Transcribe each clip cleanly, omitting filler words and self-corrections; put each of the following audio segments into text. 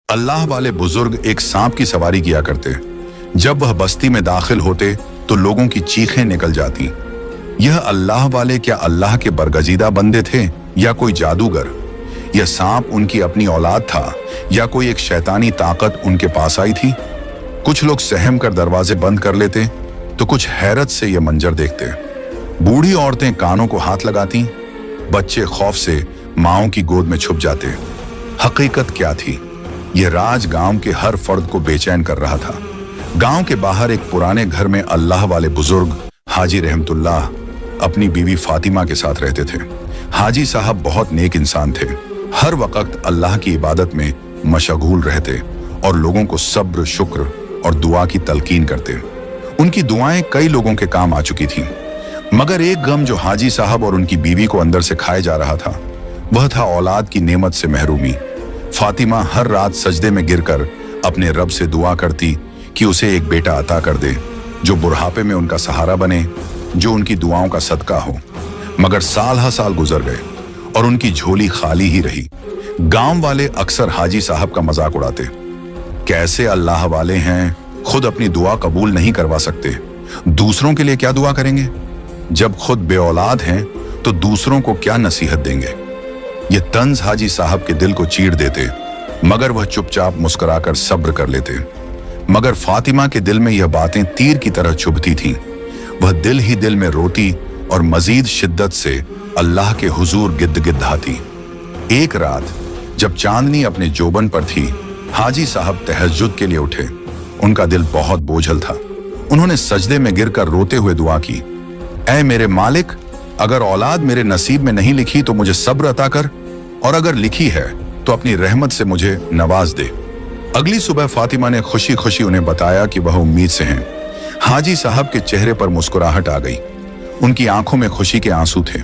अल्लाह वाले बुजुर्ग एक सांप की सवारी किया करते। जब वह बस्ती में दाखिल होते तो लोगों की चीखें निकल जाती। यह अल्लाह वाले क्या अल्लाह के बरगजीदा बंदे थे या कोई जादूगर? यह सांप उनकी अपनी औलाद था या कोई एक शैतानी ताकत उनके पास आई थी? कुछ लोग सहम कर दरवाजे बंद कर लेते तो कुछ हैरत से यह मंजर देखते। बूढ़ी औरतें कानों को हाथ लगाती, बच्चे खौफ से माओं की गोद में छुप जाते। हकीकत क्या थी? यह राज गांव के हर फर्द को बेचैन कर रहा था। गांव के बाहर एक पुराने घर में अल्लाह वाले बुजुर्ग हाजी रहमतुल्लाह अपनी बीवी फातिमा के साथ रहते थे। हाजी साहब बहुत नेक इंसान थे, हर वक्त अल्लाह की इबादत में मशगूल रहते और लोगों को सब्र, शुक्र और दुआ की तलकीन करते। उनकी दुआएं कई लोगों के काम आ चुकी थीं, मगर एक गम जो हाजी साहब और उनकी बीवी को अंदर से खाए जा रहा था वह था औलाद की नेमत से महरूमी। फातिमा हर रात सजदे में गिरकर अपने रब से दुआ करती कि उसे एक बेटा अता कर दे जो बुढ़ापे में उनका सहारा बने, जो उनकी दुआओं का सदका हो। मगर साल हा साल गुजर गए और उनकी झोली खाली ही रही। गांव वाले अक्सर हाजी साहब का मजाक उड़ाते, कैसे अल्लाह वाले हैं, खुद अपनी दुआ कबूल नहीं करवा सकते, दूसरों के लिए क्या दुआ करेंगे? जब खुद बेऔलाद हैं तो दूसरों को क्या नसीहत देंगे? ये तंज हाजी साहब के दिल को चीर देते, मगर वह चुपचाप मुस्कुराकर सब्र कर लेते। मगर फातिमा के दिल में यह बातें तीर की तरह चुभती थीं। वह दिल ही दिल में रोती और मजीद शिद्दत से अल्लाह के हुजूर गिद्दगिद्दाती। एक रात जब चांदनी अपने जोबन पर थी, हाजी साहब तहज्जुद के लिए उठे। उनका दिल बहुत बोझल था। उन्होंने सजदे में गिरकर रोते हुए दुआ की, ऐ मेरे मालिक, अगर औलाद मेरे नसीब में नहीं लिखी तो मुझे सब्र अता कर, और अगर लिखी है तो अपनी रहमत से मुझे नवाज दे। अगली सुबह फातिमा ने खुशी खुशी उन्हें बताया कि वह उम्मीद से हैं। हाजी साहब के चेहरे पर मुस्कुराहट आ गई, उनकी आंखों में खुशी के आंसू थे।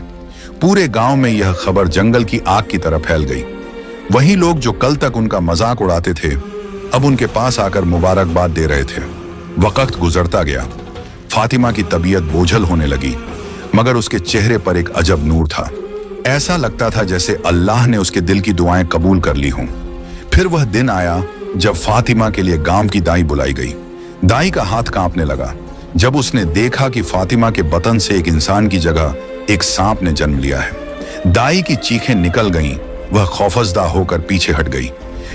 पूरे गांव में यह खबर जंगल की आग की तरह फैल गई। वही लोग जो कल तक उनका मजाक उड़ाते थे अब उनके पास आकर मुबारकबाद दे रहे थे। वक्त गुजरता गया, फातिमा की तबीयत बोझल होने लगी, मगर उसके चेहरे पर एक अजब नूर था। ऐसा लगता था जैसे अल्लाह ने उसके दिल की दुआएं कबूल कर ली हों। फिर वह दिन आया जब फातिमा के लिए गांव की दाई बुलाई गई। दाई का हाथ कांपने लगा जब उसने देखा कि फातिमा के बतन से एक इंसान की जगह एक सांप ने जन्म लिया है। दाई की चीखें निकल गईं, वह खौफजदा होकर पीछे हट गई।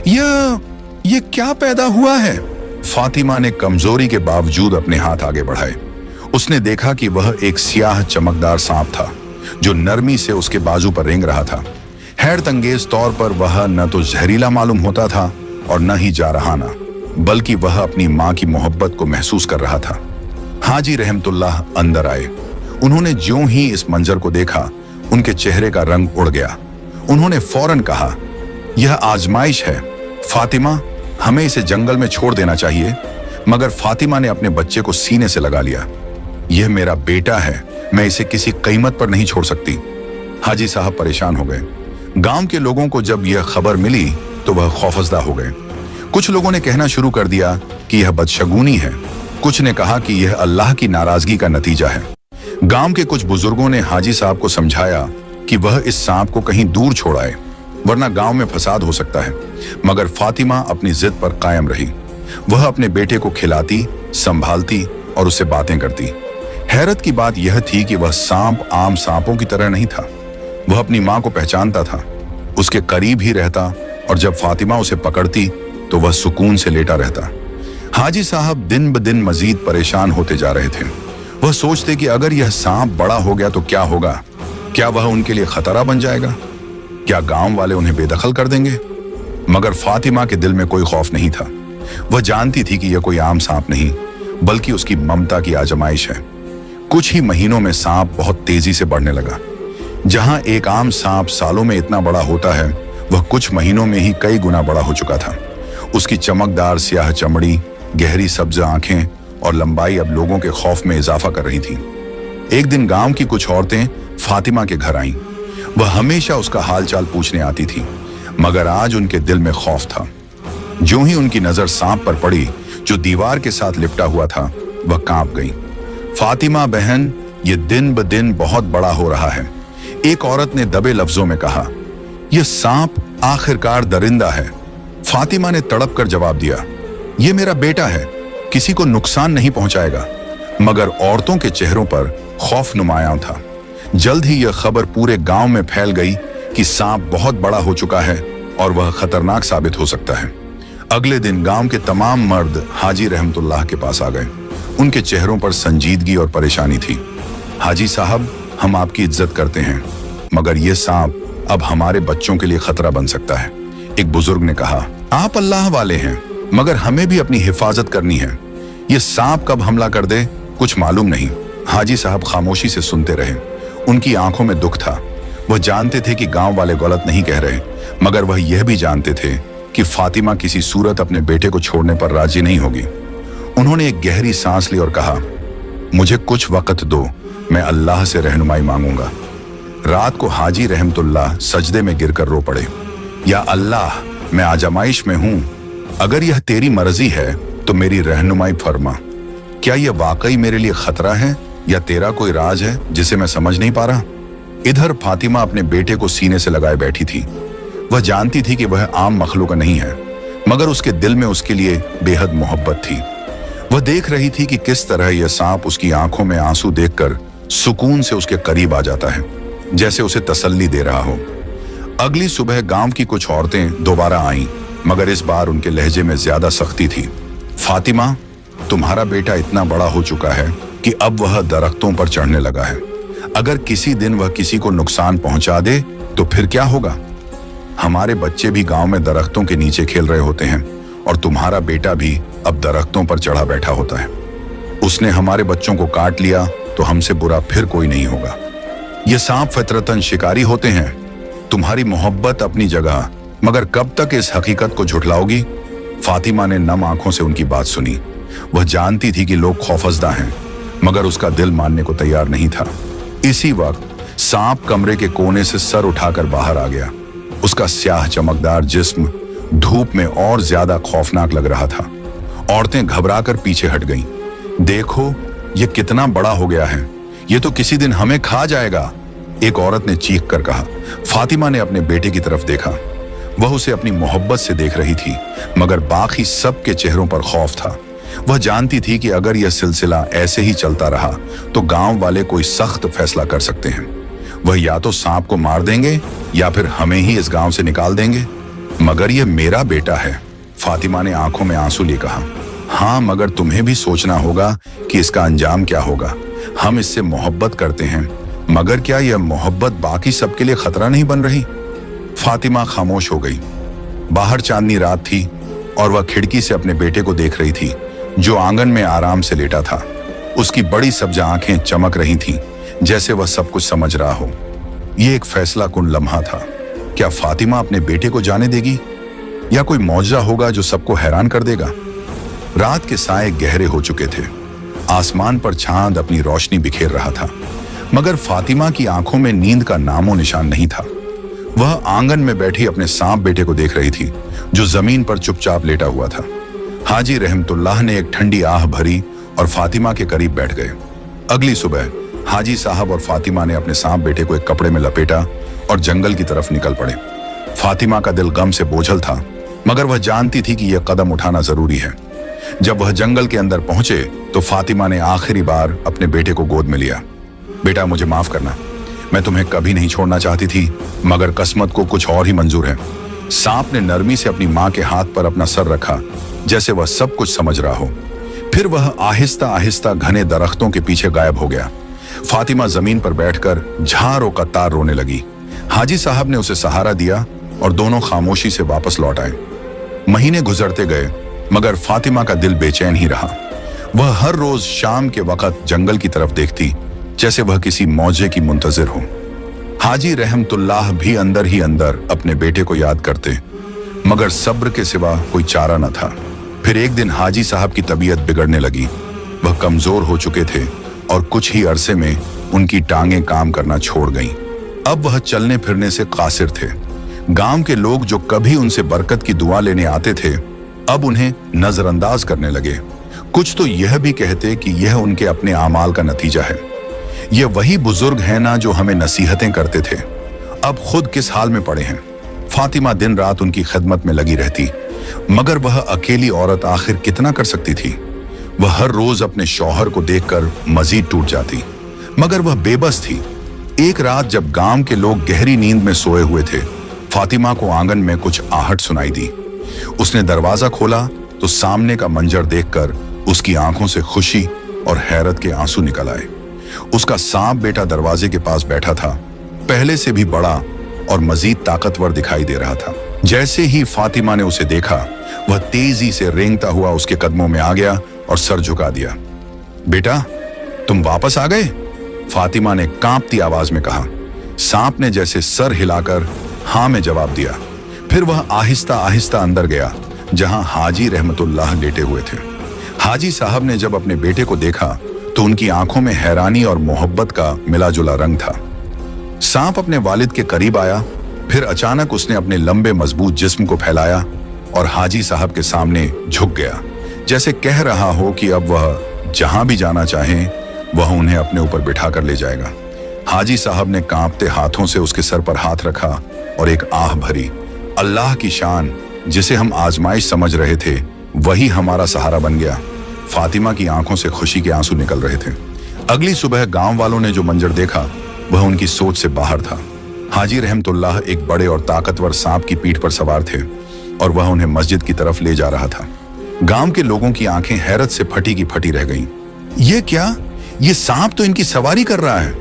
ये क्या पैदा हुआ है? फातिमा ने कमजोरी के बावजूद अपने हाथ आगे बढ़ाए। उसने देखा कि वह एक सियाह चमकदार सांप था जो नरमी से उसके बाजू पर रेंग रहा था। हैरत अंगेज तौर पर वह न तो जहरीला मालूम होता था और न ही जारहाना, बल्कि वह अपनी माँ की मोहब्बत को महसूस कर रहा था। हाजी रहमतुल्लाह अंदर आए। उन्होंने ज्यों ही इस मंजर को देखा उनके चेहरे का रंग उड़ गया। उन्होंने फौरन कहा, यह आजमाइश है फातिमा, हमें इसे जंगल में छोड़ देना चाहिए। मगर फातिमा ने अपने बच्चे को सीने से लगा लिया। यह मेरा बेटा है, मैं इसे किसी कीमत पर नहीं छोड़ सकती। हाजी साहब परेशान हो गए। गांव के लोगों को जब यह खबर मिली तो वह खौफजदा हो गए। कुछ लोगों ने कहना शुरू कर दिया कि यह बदशगुनी है, कुछ ने कहा कि यह अल्लाह की नाराजगी का नतीजा है। गांव के कुछ बुजुर्गों ने हाजी साहब को समझाया कि वह इस सांप को कहीं दूर छोड़ाए, वरना गांव में फसाद हो सकता है। मगर फातिमा अपनी जिद पर कायम रही। वह अपने बेटे को खिलाती, संभालती और उससे बातें करती। हैरत की बात यह थी कि वह सांप आम सांपों की तरह नहीं था। वह अपनी माँ को पहचानता था, उसके करीब ही रहता, और जब फातिमा उसे पकड़ती तो वह सुकून से लेटा रहता। हाजी साहब दिन ब दिन मजीद परेशान होते जा रहे थे। वह सोचते कि अगर यह सांप बड़ा हो गया तो क्या होगा? क्या वह उनके लिए खतरा बन जाएगा? क्या गांव वाले उन्हें बेदखल कर देंगे? मगर फातिमा के दिल में कोई खौफ नहीं था। वह जानती थी कि यह कोई आम सांप नहीं, बल्कि उसकी ममता की आजमाइश है। कुछ ही महीनों में सांप बहुत तेजी से बढ़ने लगा। जहां एक आम सांप सालों में इतना बड़ा होता है, वह कुछ महीनों में ही कई गुना बड़ा हो चुका था। उसकी चमकदार स्याह चमड़ी, गहरी सब्ज आंखें और लंबाई अब लोगों के खौफ में इजाफा कर रही थी। एक दिन गांव की कुछ औरतें फातिमा के घर आईं। वह हमेशा उसका हालचाल पूछने आती थी, मगर आज उनके दिल में खौफ था। ज्यों ही उनकी नजर सांप पर पड़ी जो दीवार के साथ लिपटा हुआ था, वह कांप गई। फातिमा बहन, ये दिन ब दिन बहुत बड़ा हो रहा है। एक औरत ने दबे लफ्जों में कहा, यह सांप आखिरकार दरिंदा है। फातिमा ने तड़प कर जवाब दिया, ये मेरा बेटा है, किसी को नुकसान नहीं पहुंचाएगा। मगर औरतों के चेहरों पर खौफ नुमायां था। जल्द ही यह खबर पूरे गांव में फैल गई कि सांप बहुत बड़ा हो चुका है और वह खतरनाक साबित हो सकता है। अगले दिन गांव के तमाम मर्द हाजी रहमतुल्लाह के पास आ गए। उनके चेहरों पर संजीदगी और परेशानी थी। हाजी साहब, हम आपकी इज्जत करते हैं, मगर यह सांप अब हमारे बच्चों के लिए खतरा बन सकता है। एक बुजुर्ग ने कहा, आप अल्लाह वाले हैं, मगर हमें भी अपनी हिफाजत करनी है। यह सांप कब हमला कर दे कुछ मालूम नहीं। हाजी साहब खामोशी से सुनते रहे। उनकी आंखों में दुख था। वह जानते थे कि गांव वाले गलत नहीं कह रहे, मगर वह यह भी जानते थे कि फातिमा किसी सूरत अपने बेटे को छोड़ने पर राजी नहीं होगी। उन्होंने एक गहरी सांस ली और कहा, मुझे कुछ वक्त दो, मैं अल्लाह से रहनुमाई मांगूंगा। रात को हाजी रहमतुल्लाह सजदे में गिरकर रो पड़े। या अल्लाह, मैं आजमाइश में हूं, अगर यह तेरी मर्जी है तो मेरी रहनुमाई फरमा। क्या यह वाकई मेरे लिए खतरा है या तेरा कोई राज है जिसे मैं समझ नहीं पा रहा? इधर फातिमा अपने बेटे को सीने से लगाए बैठी थी। वह जानती थी कि वह आम मखलूक नहीं है, मगर उसके दिल में उसके लिए बेहद मोहब्बत थी। वह देख रही थी कि किस तरह यह सांप उसकी आंखों में आंसू देखकर सुकून से उसके करीब आ जाता है, जैसे उसे तसल्ली दे रहा हो। अगली सुबह गांव की कुछ औरतें दोबारा आईं, मगर इस बार उनके लहजे में ज्यादा सख्ती थी। फातिमा, तुम्हारा बेटा इतना बड़ा हो चुका है कि अब वह दरख्तों पर चढ़ने लगा है। अगर किसी दिन वह किसी को नुकसान पहुंचा दे तो फिर क्या होगा? हमारे बच्चे भी गांव में दरख्तों के नीचे खेल रहे होते हैं और तुम्हारा बेटा भी अब दरख्तों पर चढ़ा बैठा होता है। उसने हमारे बच्चों को काट लिया तो हमसे बुरा फिर कोई नहीं होगा। ये सांप फितरतन शिकारी होते हैं। तुम्हारी मोहब्बत अपनी जगह, मगर कब तक इस हकीकत को झुठलाओगी? फातिमा ने नम आंखों से उनकी बात सुनी। वह जानती थी कि लोग खौफजदा हैं, मगर उसका दिल मानने को तैयार नहीं था। इसी वक्त सांप कमरे के कोने से सर उठाकर बाहर आ गया। उसका स्याह चमकदार जिस्म धूप में और ज्यादा खौफनाक लग रहा था। औरतें घबराकर पीछे हट गईं। देखो, ये कितना बड़ा हो गया है, ये तो किसी दिन हमें खा जाएगा, एक औरत ने चीख कर कहा। फातिमा ने अपने बेटे की तरफ देखा। वह उसे अपनी मोहब्बत से देख रही थी, मगर बाकी सबके चेहरों पर खौफ था। वह जानती थी कि अगर यह सिलसिला ऐसे ही चलता रहा तो गांव वाले कोई सख्त फैसला कर सकते हैं। वह या तो सांप को मार देंगे या फिर हमें ही इस गांव से निकाल देंगे। मगर यह मेरा बेटा है, फातिमा ने आंखों में आंसू लिए कहा। हाँ, मगर तुम्हें भी सोचना होगा कि इसका अंजाम क्या होगा। हम इससे मोहब्बत करते हैं, मगर क्या यह मोहब्बत बाकी सबके लिए खतरा नहीं बन रही? फातिमा खामोश हो गई। बाहर चांदनी रात थी और वह खिड़की से अपने बेटे को देख रही थी, जो आंगन में आराम से लेटा था। उसकी बड़ी सब्ज आंखें चमक रही थीं, जैसे वह सब कुछ समझ रहा हो। यह एक फैसला कुन लम्हा था। क्या फातिमा अपने बेटे को जाने देगी या कोई मौजज़ा होगा जो सबको हैरान कर देगा? रात के साए गहरे हो चुके थे। आसमान पर चांद अपनी रोशनी बिखेर रहा था, मगर फातिमा की आंखों में नींद का नामो निशान नहीं था। वह आंगन में बैठी अपने सांप बेटे को देख रही थी, जो जमीन पर चुपचाप लेटा हुआ था। हाजी रहमतुल्लाह ने एक ठंडी आह भरी और फातिमा के करीब बैठ गए। अगली सुबह हाजी साहब और फातिमा ने अपने सांप बेटे को एक कपड़े में लपेटा और जंगल की तरफ निकल पड़े। फातिमा का दिल गम से बोझल था, मगर वह जानती थी कि यह कदम उठाना जरूरी है। जब वह जंगल के अंदर पहुंचे तो फातिमा ने आखिरी बार अपने बेटे को गोद में लिया। बेटा, मुझे माफ करना, मैं तुम्हें कभी नहीं छोड़ना चाहती थी, मगर किस्मत को कुछ और ही मंजूर है। सांप ने नरमी से अपनी मां के हाथ पर अपना सर रखा, जैसे वह सब कुछ समझ रहा हो। फिर वह आहिस्ता आहिस्ता घने दरख्तों के पीछे गायब हो गया। फातिमा जमीन पर बैठकर झारों का तार रोने लगी। हाजी साहब ने उसे सहारा दिया और दोनों खामोशी से वापस लौट आए। महीने गुजरते गए, मगर फातिमा का दिल बेचैन ही रहा। वह हर रोज शाम के वक्त जंगल की तरफ देखती, जैसे वह किसी मौजे की मुंतजिर हो। हाजी रहमतुल्लाह भी अंदर ही अंदर अपने बेटे को याद करते, मगर सब्र के सिवा कोई चारा न था। फिर एक दिन हाजी साहब की तबीयत बिगड़ने लगी। वह कमजोर हो चुके थे और कुछ ही अरसे में उनकी टांगें काम करना छोड़ गईं। अब वह चलने फिरने से कासिर थे। गांव के लोग जो कभी उनसे बरकत की दुआ लेने आते थे, अब उन्हें नजरअंदाज करने लगे। कुछ तो यह भी कहते कि यह उनके अपने आमाल का नतीजा है। ये वही बुजुर्ग हैं ना जो हमें नसीहतें करते थे, अब खुद किस हाल में पड़े हैं। फातिमा दिन रात उनकी खिदमत में लगी रहती, मगर वह अकेली औरत आखिर कितना कर सकती थी। वह हर रोज अपने शौहर को देखकर मजीद टूट जाती, मगर वह बेबस थी। एक रात जब गांव के लोग गहरी नींद में सोए हुए थे, फातिमा को आंगन में कुछ आहट सुनाई दी। उसने दरवाजा खोला तो सामने का मंजर देखकर उसकी आंखों से खुशी और हैरत के आंसू निकल आए। उसका सांप बेटा दरवाजे के पास बैठा था, पहले से भी बड़ा और मजीद ताकतवर दिखाई दे रहा था। जैसे ही फातिमा ने उसे देखा, वह तेजी से रेंगता हुआ उसके कदमों में आ गया और सर झुका दिया। बेटा, तुम वापस आ गए? फातिमा ने कांपती आवाज में कहा। सांप ने जैसे सर हिलाकर हाँ में जवाब दिया। फिर वह आहिस्ता आहिस्ता अंदर गया, जहां हाजी रहमतुल्लाह लेटे हुए थे। हाजी साहब ने जब अपने बेटे को देखा तो उनकी आंखों में हैरानी और मोहब्बत का मिला जुला रंग था। सांप अपने वालिद के करीब आया, फिर अचानक उसने अपने लंबे मजबूत जिस्म को फैलाया और हाजी साहब के सामने झुक गया, जैसे कह रहा हो कि अब वह जहां भी जाना चाहें वह उन्हें अपने ऊपर बिठा कर ले जाएगा। हाजी साहब ने कांपते हाथों से उसके सर पर हाथ रखा और एक आह भरी। अल्लाह की शान, जिसे हम आजमाइश समझ रहे थे वही हमारा सहारा बन गया। फातिमा की आंखों से खुशी के आंसू निकल रहे थे। अगली सुबह गांव वालों ने जो मंजर देखा वह उनकी सोच से बाहर था। हाजी रहमतुल्लाह एक बड़े और ताकतवर सांप की पीठ पर सवार थे और वह उन्हें मस्जिद की तरफ ले जा रहा था। गांव के लोगों की आंखें हैरत से फटी की फटी रह गईं। ये क्या? ये सांप तो इनकी सवारी कर रहा है।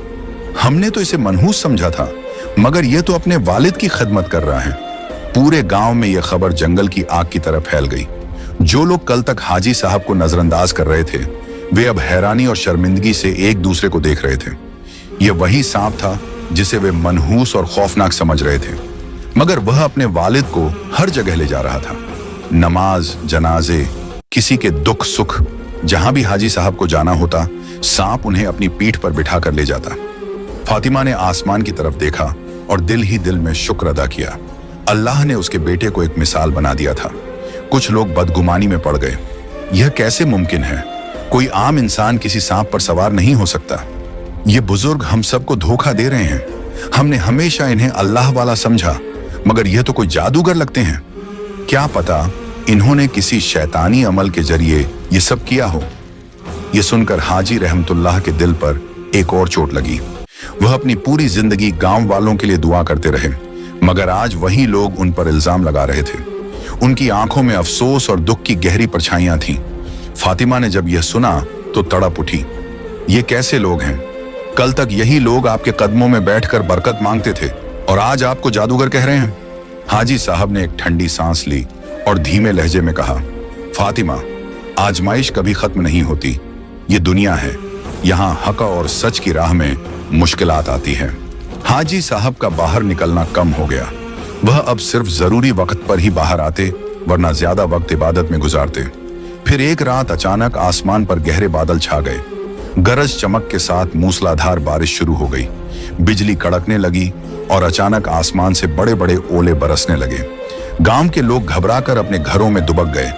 हमने तो इसे मनहूस समझा था, मगर यह तो अपने वालिद की खिदमत कर रहा है। पूरे गांव में यह खबर जंगल की आग की तरह फैल गई। जो लोग कल तक हाजी साहब को नजरअंदाज कर रहे थे, वे अब हैरानी और शर्मिंदगी से एक दूसरे को देख रहे थे। यह वही सांप था जिसे वे मनहूस और खौफनाक समझ रहे थे, मगर वह अपने वालिद को हर जगह ले जा रहा था। नमाज, जनाजे, किसी के दुख सुख, जहां भी हाजी साहब को जाना होता, सांप उन्हें अपनी पीठ पर बिठा कर ले जाता। फातिमा ने आसमान की तरफ देखा और दिल ही दिल में शुक्र अदा किया। अल्लाह ने उसके बेटे को एक मिसाल बना दिया था। कुछ लोग बदगुमानी में पड़ गए। यह कैसे मुमकिन है? कोई आम इंसान किसी सांप पर सवार नहीं हो सकता। ये बुजुर्ग हम सबको धोखा दे रहे हैं। हमने हमेशा इन्हें अल्लाह वाला समझा, मगर यह तो कोई जादूगर लगते हैं। क्या पता इन्होंने किसी शैतानी अमल के जरिए ये सब किया हो। यह सुनकर हाजी रहमतुल्लाह के दिल पर एक और चोट लगी। वह अपनी पूरी जिंदगी गांव वालों के लिए दुआ करते रहे, मगर आज वही लोग उन पर इल्जाम लगा रहे थे। उनकी आंखों में अफसोस और दुख की गहरी परछाइयां थीं। फातिमा ने जब यह सुना तो तड़प उठी। ये कैसे लोग हैं? कल तक यही लोग आपके कदमों में बैठकर बरकत मांगते थे और आज आपको जादूगर कह रहे हैं। हाजी साहब ने एक ठंडी सांस ली और धीमे लहजे में कहा, फातिमा, आजमाइश कभी खत्म नहीं होती। ये दुनिया है, यहाँ हक और सच की राह में मुश्किलात आती है। हाजी साहब का बाहर निकलना कम हो गया। वह अब सिर्फ जरूरी वक्त पर ही बाहर आते, वरना ज्यादा वक्त इबादत में गुजारते। फिर एक रात अचानक आसमान पर गहरे बादल छा गए। गरज चमक के साथ मूसलाधार बारिश शुरू हो गई। बिजली कड़कने लगी और अचानक आसमान से बड़े बड़े ओले बरसने लगे। गांव के लोग घबराकर अपने घरों में दुबक गए।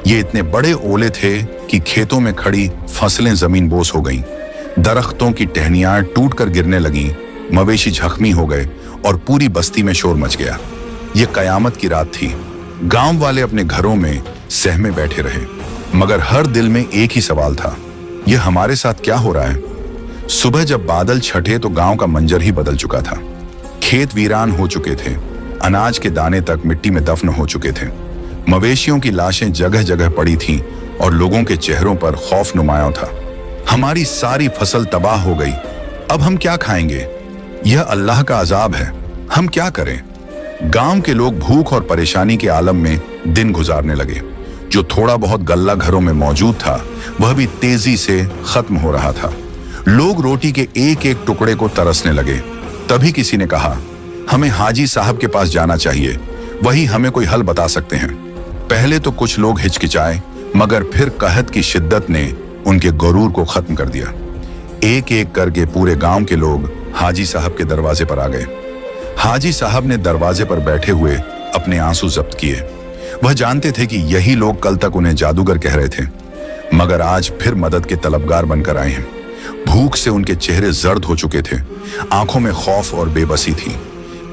ये इतने बड़े ओले थे कि खेतों में खड़ी फसलें जमीन बोस हो गईं। दरख्तों की टहनियां टूटकर गिरने लगीं, मवेशी जख्मी हो गए और पूरी बस्ती में शोर मच गया। ये कयामत की रात थी। गांव वाले अपने घरों में सहमे बैठे रहे, मगर हर दिल में एक ही सवाल था, यह हमारे साथ क्या हो रहा है? सुबह जब बादल छटे तो गांव का मंजर ही बदल चुका था। खेत वीरान हो चुके थे, अनाज के दाने तक मिट्टी में दफन हो चुके थे। मवेशियों की लाशें जगह जगह पड़ी थीं और लोगों के चेहरों पर खौफ नुमाया था। हमारी सारी फसल तबाह हो गई, अब हम क्या खाएंगे? यह अल्लाह का अजाब है, हम क्या करें? गांव के लोग भूख और परेशानी के आलम में दिन गुजारने लगे। जो थोड़ा बहुत गल्ला घरों में मौजूद था वह भी तेजी से खत्म हो रहा था। लोग रोटी के एक एक टुकड़े को तरसने लगे। तभी किसी ने कहा, हमें हाजी साहब के पास जाना चाहिए, वही हमें कोई हल बता सकते हैं। पहले तो कुछ लोग हिचकिचाए, मगर फिर कहत की शिद्दत ने उनके गुरूर को खत्म कर दिया। एक एक करके पूरे गांव के लोग हाजी साहब के दरवाजे पर आ गए। हाजी साहब ने दरवाजे पर बैठे हुए अपने आंसू जब्त किए। वह जानते थे कि यही लोग कल तक उन्हें जादूगर कह रहे थे, मगर आज फिर मदद के तलबगार बनकर आए हैं। भूख से उनके चेहरे जर्द हो चुके थे, आंखों में खौफ और बेबसी थी।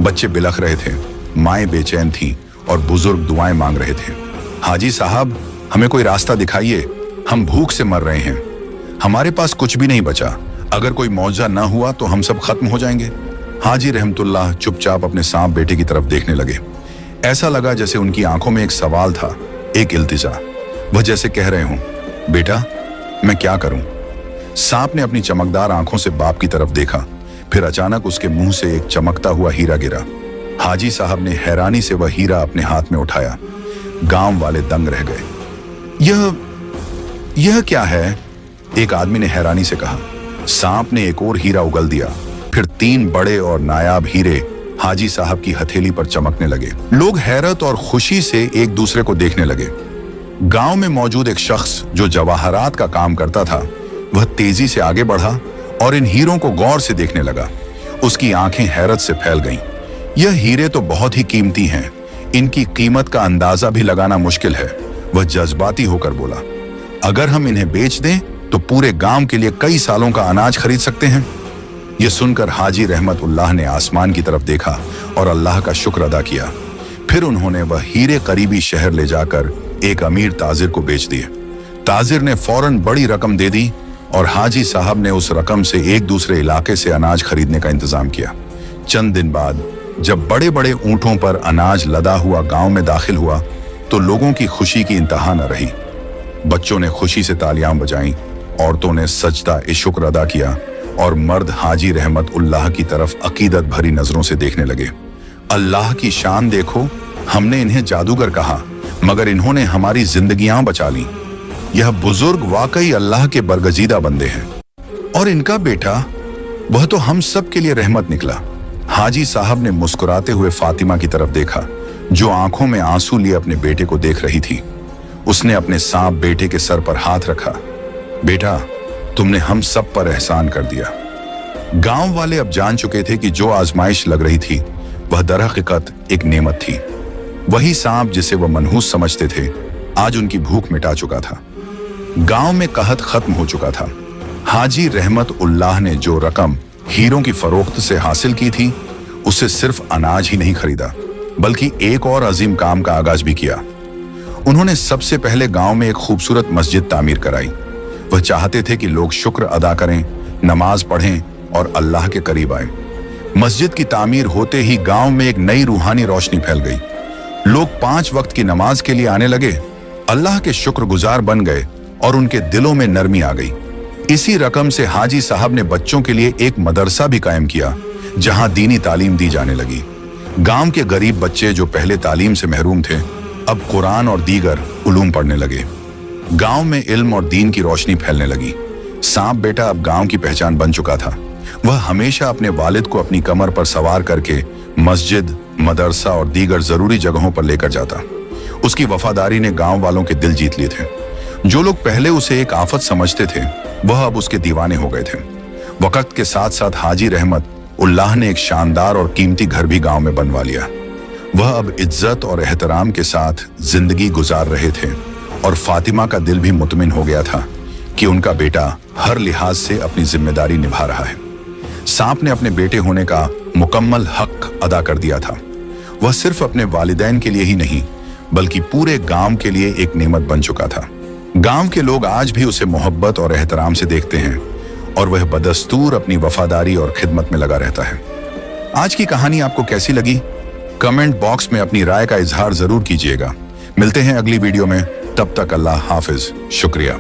बच्चे बिलख रहे थे, माएं बेचैन थीं और बुजुर्ग दुआएं मांग रहे थे। हाजी साहब, हमें कोई रास्ता दिखाइए, हम भूख से मर रहे हैं, हमारे पास कुछ भी नहीं बचा, अगर कोई मौजा ना हुआ तो हम सब खत्म हो जाएंगे। हाजी रहमतुल्लाह चुपचाप अपने सांप बेटे की तरफ देखने लगे। ऐसा लगा जैसे उनकी आंखों में एक सवाल था, एक इल्तिजा। वह जैसे कह रहे हों, बेटा मैं क्या करूं? सांप ने अपनी चमकदार आंखों से बाप की तरफ देखा, फिर अचानक उसके मुंह से एक चमकता हुआ हीरा गिरा। हाजी साहब ने हैरानी से वह हीरा अपने हाथ में उठाया। गांव वाले दंग रह गए। यह क्या है? एक आदमी ने हैरानी से कहा। सांप ने एक और हीरा उगल दिया, फिर 3 बड़े और नायाब हीरे हाजी साहब की हथेली पर चमकने लगे। लोग हैरत और खुशी से एक दूसरे को देखने लगे। गांव में मौजूद एक शख्स जो जवाहरात का काम करता था, वह तेजी से आगे बढ़ा और इन हीरों को गौर से देखने लगा। उसकी आंखें हैरत से फैल गईं। यह हीरे तो बहुत ही कीमती हैं, इनकी कीमत का अंदाजा भी लगाना मुश्किल है। वह जज्बाती होकर बोला, अगर हम इन्हें बेच दें तो पूरे गांव के लिए कई सालों का अनाज खरीद सकते हैं। यह सुनकर हाजी रहमतुल्लाह ने आसमान की तरफ देखा और अल्लाह का शुक्र अदा किया। फिर उन्होंने वह हीरे करीबी शहर ले जाकर एक अमीर ताजिर को बेच दिए। ताजिर ने फौरन बड़ी रकम दे दी और हाजी साहब ने उस रकम से एक दूसरे इलाके से अनाज खरीदने का इंतजाम किया। चंद दिन बाद जब बड़े बड़े ऊंटों पर अनाज लदा हुआ गांव में दाखिल हुआ तो लोगों की खुशी की इंतहा न रही। बच्चों ने खुशी से तालियां बजाईं, औरतों ने सजदा ए शुक्र अदा किया और मर्द हाजी रहमतुल्लाह की तरफ अकीदत भरी नजरों से देखने लगे। अल्लाह की शान देखो, हमने इन्हें जादूगर कहा मगर इन्होंने हमारी जिंदगियां बचा ली। यह बुजुर्ग वाकई अल्लाह के बरगजीदा बंदे हैं। और इनका बेटा, वह तो हम सब के लिए रहमत निकला। हाजी साहब ने मुस्कुराते हुए फातिमा की तरफ देखा, जो आंखों में आंसू लिए अपने बेटे को देख रही थी। उसने अपने सांप बेटे के सर पर हाथ रखा। बेटा, तुमने हम सब पर एहसान कर दिया। गांव वाले अब जान चुके थे कि जो आजमाइश लग रही थी वह दरहकीकत एक नेमत थी। वही सांप जिसे वह मनहूस समझते थे, आज उनकी भूख मिटा चुका था। गांव में कहत खत्म हो चुका था। हाजी रहमतुल्लाह ने जो रकम हीरों की फरोख्त से हासिल की थी, उससे सिर्फ अनाज ही नहीं खरीदा, बल्कि एक और अजीम काम का आगाज भी किया। उन्होंने सबसे पहले गांव में एक खूबसूरत मस्जिद तामीर कराई। वह चाहते थे कि लोग शुक्र अदा करें, नमाज पढ़ें और अल्लाह के करीब आए। मस्जिद की तामीर होते ही गांव में एक नई रूहानी रोशनी फैल गई। लोग 5 वक्त की नमाज के लिए आने लगे, अल्लाह के शुक्रगुजार बन गए और उनके दिलों में नरमी आ गई। इसी रकम से हाजी साहब ने बच्चों के लिए एक मदरसा भी कायम किया, जहां दीनी तालीम दी जाने लगी। गांव के गरीब बच्चे जो पहले तालीम से महरूम थे, अब कुरान और दीगर उलूम पढ़ने लगे। गांव में इल्म और दीन की रोशनी फैलने लगी। सांप बेटा अब गांव की पहचान बन चुका था। वह हमेशा अपने वालिद को अपनी कमर पर सवार करके मस्जिद, मदरसा और दीगर जरूरी जगहों पर लेकर जाता। उसकी वफादारी ने गांव वालों के दिल जीत लिए थे। जो लोग पहले उसे एक आफत समझते थे, वह अब उसके दीवाने हो गए थे। वक्त के साथ साथ हाजी रहमतुल्लाह ने एक शानदार और कीमती घर भी गांव में बनवा लिया। वह अब इज्जत और एहतराम के साथ जिंदगी गुजार रहे थे और फातिमा का दिल भी मुतमिन हो गया था कि उनका बेटा हर लिहाज से अपनी जिम्मेदारी निभा रहा है। सांप ने अपने बेटे होने का मुकम्मल हक अदा कर दिया था। वह सिर्फ अपने वालिदैन के लिए ही नहीं, बल्कि पूरे गांव के लिए एक नेमत बन चुका था। गांव के लोग आज भी उसे मोहब्बत और एहतराम से देखते हैं और वह बदस्तूर अपनी वफादारी और खिदमत में लगा रहता है। आज की कहानी आपको कैसी लगी? कमेंट बॉक्स में अपनी राय का इजहार जरूर कीजिएगा। मिलते हैं अगली वीडियो में, तब तक अल्लाह हाफिज। शुक्रिया।